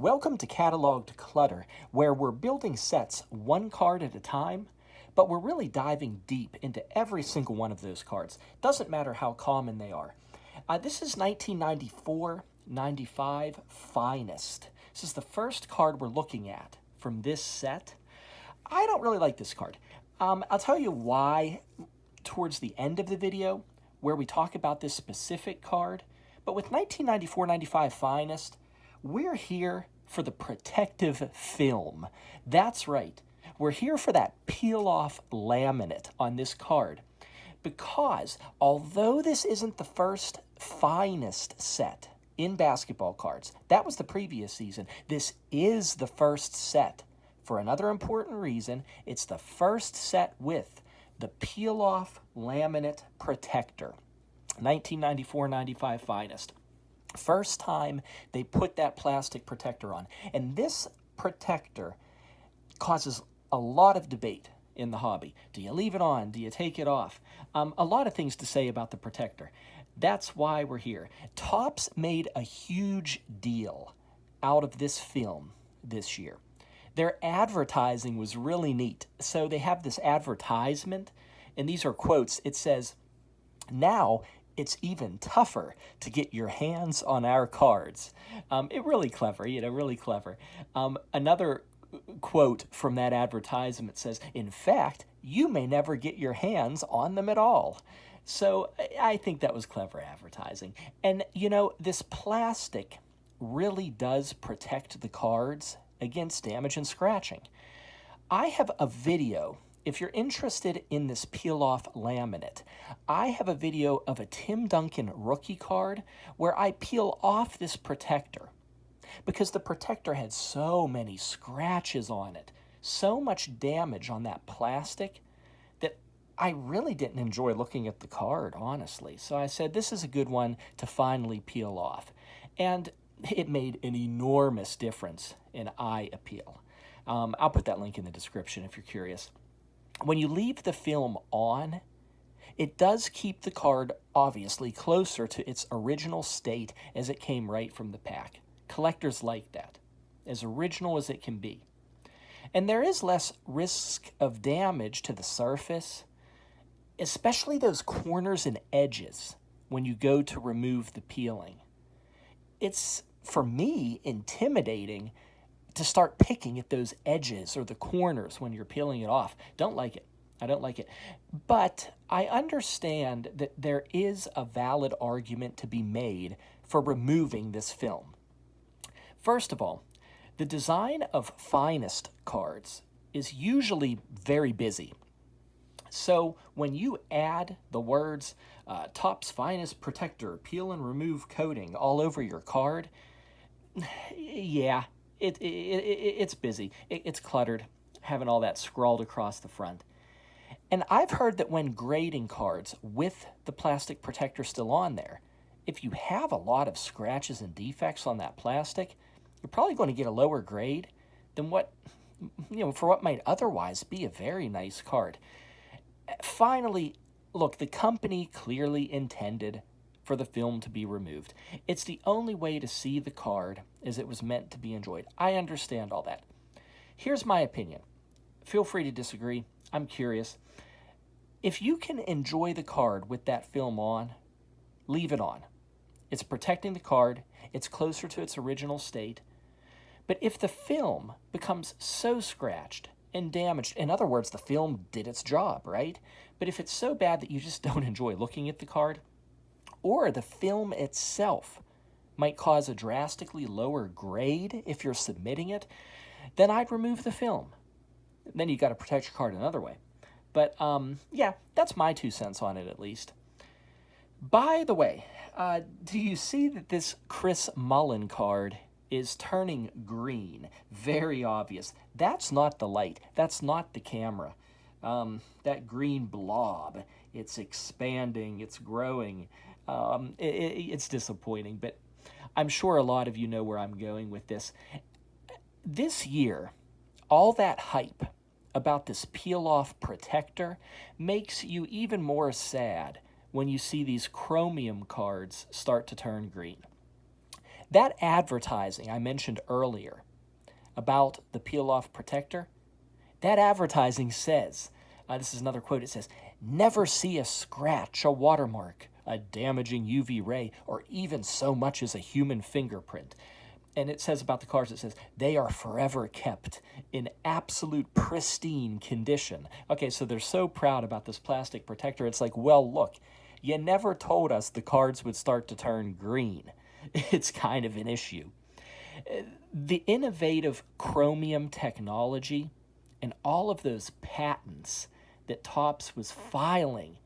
Welcome to Cataloged Clutter, where we're building sets one card at a time, but we're really diving deep into every single one of those cards. Doesn't matter how common they are. This is 1994-95 Finest. This is the first card we're looking at from this set. I don't really like this card. I'll tell you why towards the end of the video, where we talk about this specific card. But with 1994-95 Finest, we're here for the protective film. That's right. We're here for that peel-off laminate on this card. Because although this isn't the first Finest set in basketball cards, that was the previous season, this is the first set. For another important reason, it's the first set with the peel-off laminate protector. 1994-95 Finest. First time they put that plastic protector on. And this protector causes a lot of debate in the hobby. Do you leave it on? Do you take it off? A lot of things to say about the protector. That's why we're here. Topps made a huge deal out of this film this year. Their advertising was really neat. So they have this advertisement, and these are quotes. It says, "Now it's even tougher to get your hands on our cards." It really clever, really clever. Another quote from that advertisement says, "In fact, you may never get your hands on them at all." So I think that was clever advertising. And, this plastic really does protect the cards against damage and scratching. I have a video. If you're interested in this peel-off laminate, I have a video of a Tim Duncan rookie card where I peel off this protector because the protector had so many scratches on it, so much damage on that plastic that I really didn't enjoy looking at the card, honestly. So I said, this is a good one to finally peel off. And it made an enormous difference in eye appeal. I'll put that link in the description if you're curious. When you leave the film on, it does keep the card obviously closer to its original state as it came right from the pack. Collectors like that, as original as it can be. And there is less risk of damage to the surface, especially those corners and edges when you go to remove the peeling. It's, for me, intimidating to start picking at those edges or the corners when you're peeling it off. Don't like it. I don't like it. But I understand that there is a valid argument to be made for removing this film. First of all, the design of Finest cards is usually very busy. So when you add the words Topps Finest Protector, peel and remove coating all over your card, yeah, it's busy. It's cluttered, having all that scrawled across the front. And I've heard that when grading cards with the plastic protector still on there, if you have a lot of scratches and defects on that plastic, you're probably going to get a lower grade than for what might otherwise be a very nice card. Finally, look, the company clearly intended for the film to be removed. It's the only way to see the card as it was meant to be enjoyed. I understand all that. Here's my opinion. Feel free to disagree. I'm curious. If you can enjoy the card with that film on, leave it on. It's protecting the card. It's closer to its original state. But if the film becomes so scratched and damaged, in other words, the film did its job, right? But if it's so bad that you just don't enjoy looking at the card, or the film itself might cause a drastically lower grade if you're submitting it, then I'd remove the film. Then you got to protect your card another way. But yeah, that's my 2 cents on it at least. By the way, do you see that this Chris Mullin card is turning green? Very obvious. That's not the light. That's not the camera. That green blob, it's expanding, it's growing. It's disappointing, but I'm sure a lot of you know where I'm going with this. This year, all that hype about this peel-off protector makes you even more sad when you see these chromium cards start to turn green. That advertising I mentioned earlier about the peel-off protector, that advertising says, this is another quote, it says, "Never see a scratch, a watermark, a damaging UV ray, or even so much as a human fingerprint." And it says about the cards, it says, "They are forever kept in absolute pristine condition." Okay, so they're so proud about this plastic protector. It's like, well, look, you never told us the cards would start to turn green. It's kind of an issue. The innovative chromium technology and all of those patents that Topps was filing,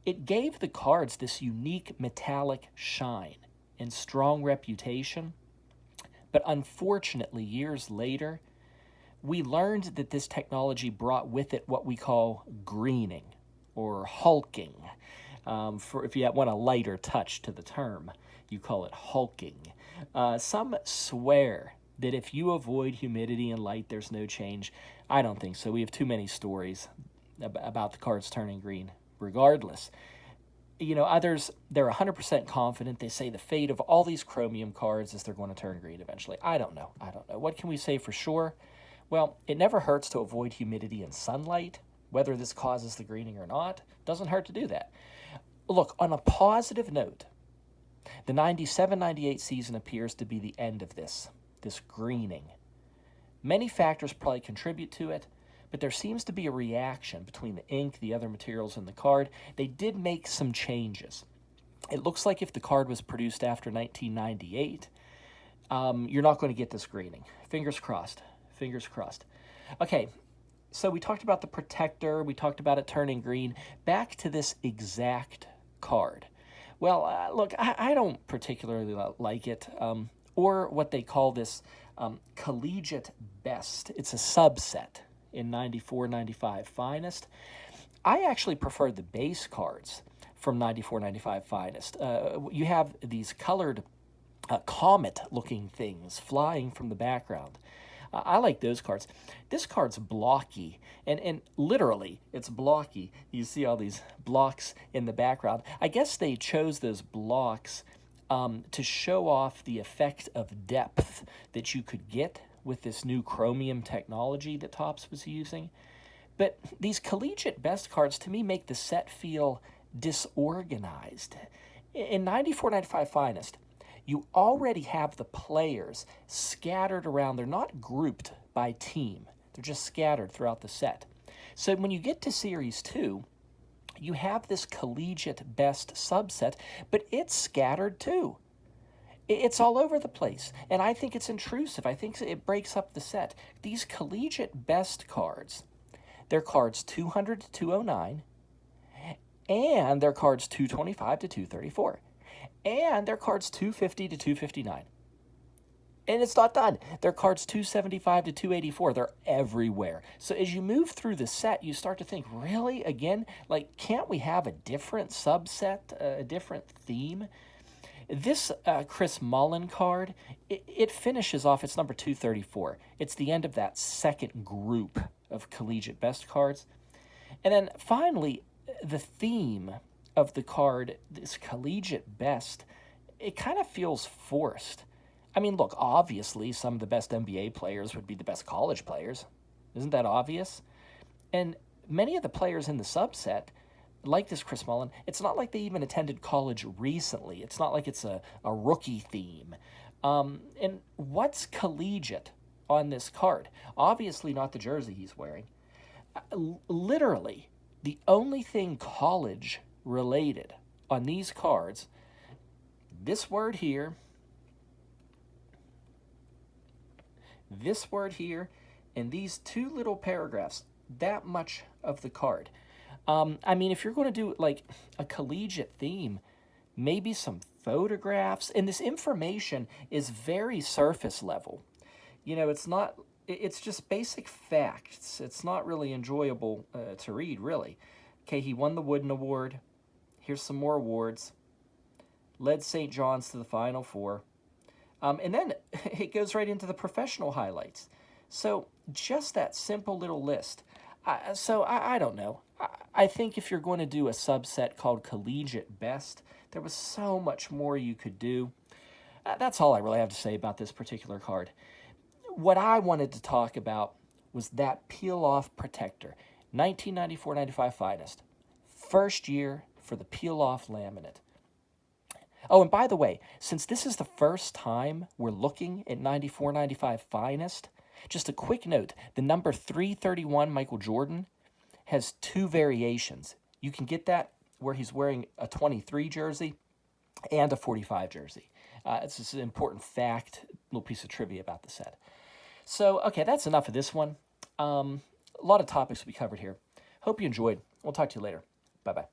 it gave the cards this unique metallic shine and strong reputation. But unfortunately, years later, we learned that this technology brought with it what we call greening or hulking. For if you want a lighter touch to the term, you call it hulking. Some swear that if you avoid humidity and light, there's no change. I don't think so. We have too many stories about the cards turning green. Regardless, others, they're 100% confident. They say the fate of all these chromium cards is they're going to turn green eventually. I don't know. What can we say for sure? Well, it never hurts to avoid humidity and sunlight. Whether this causes the greening or not, doesn't hurt to do that. Look, on a positive note, the 97-98 season appears to be the end of this greening. Many factors probably contribute to it, but there seems to be a reaction between the ink, the other materials in the card. They did make some changes. It looks like if the card was produced after 1998, you're not going to get this greening. Fingers crossed. Fingers crossed. Okay, so we talked about the protector. We talked about it turning green. Back to this exact card. Well, look, I don't particularly like it, or what they call this collegiate best. It's a subset in 94-95 finest. I actually prefer the base cards from 94-95 finest. You have these colored comet-looking things flying from the background. I like those cards. This card's blocky, and literally, it's blocky. You see all these blocks in the background. I guess they chose those blocks to show off the effect of depth that you could get with this new chromium technology that Topps was using. But these collegiate best cards, to me, make the set feel disorganized. In 94-95 finest, you already have the players scattered around. They're not grouped by team. They're just scattered throughout the set. So when you get to Series 2, you have this collegiate best subset, but it's scattered too. It's all over the place, and I think it's intrusive. I think it breaks up the set. These collegiate best cards, they're cards 200 to 209, and they're cards 225 to 234. And they're cards 250 to 259. And it's not done. They're cards 275 to 284. They're everywhere. So as you move through the set, you start to think, really? Again? Like, can't we have a different subset, a different theme? This Chris Mullin card, it finishes off, it's number 234. It's the end of that second group of collegiate best cards. And then finally, the theme of the card, this collegiate best, it kind of feels forced. I mean, look, obviously some of the best NBA players would be the best college players. Isn't that obvious? And many of the players in the subset, like this Chris Mullin, it's not like they even attended college recently. It's not like it's a rookie theme. And what's collegiate on this card? Obviously not the jersey he's wearing. Literally, the only thing college related on these cards, this word here, and these two little paragraphs, that much of the card. I mean, if you're going to do like a collegiate theme, maybe some photographs, and this information is very surface level. It's just basic facts. It's not really enjoyable to read, really. Okay, he won the Wooden Award. Here's some more awards. Led St. John's to the Final Four. And then it goes right into the professional highlights. So just that simple little list. I don't know. I think if you're going to do a subset called Collegiate Best, there was so much more you could do. That's all I really have to say about this particular card. What I wanted to talk about was that peel-off protector. 1994-95 finest. First year for the peel-off laminate. Oh, and by the way, since this is the first time we're looking at 94-95 finest, just a quick note, the number 331 Michael Jordan has two variations. You can get that where he's wearing a 23 jersey and a 45 jersey. It's just an important fact, little piece of trivia about the set. So, okay, that's enough of this one. A lot of topics we covered here. Hope you enjoyed. We'll talk to you later. Bye-bye.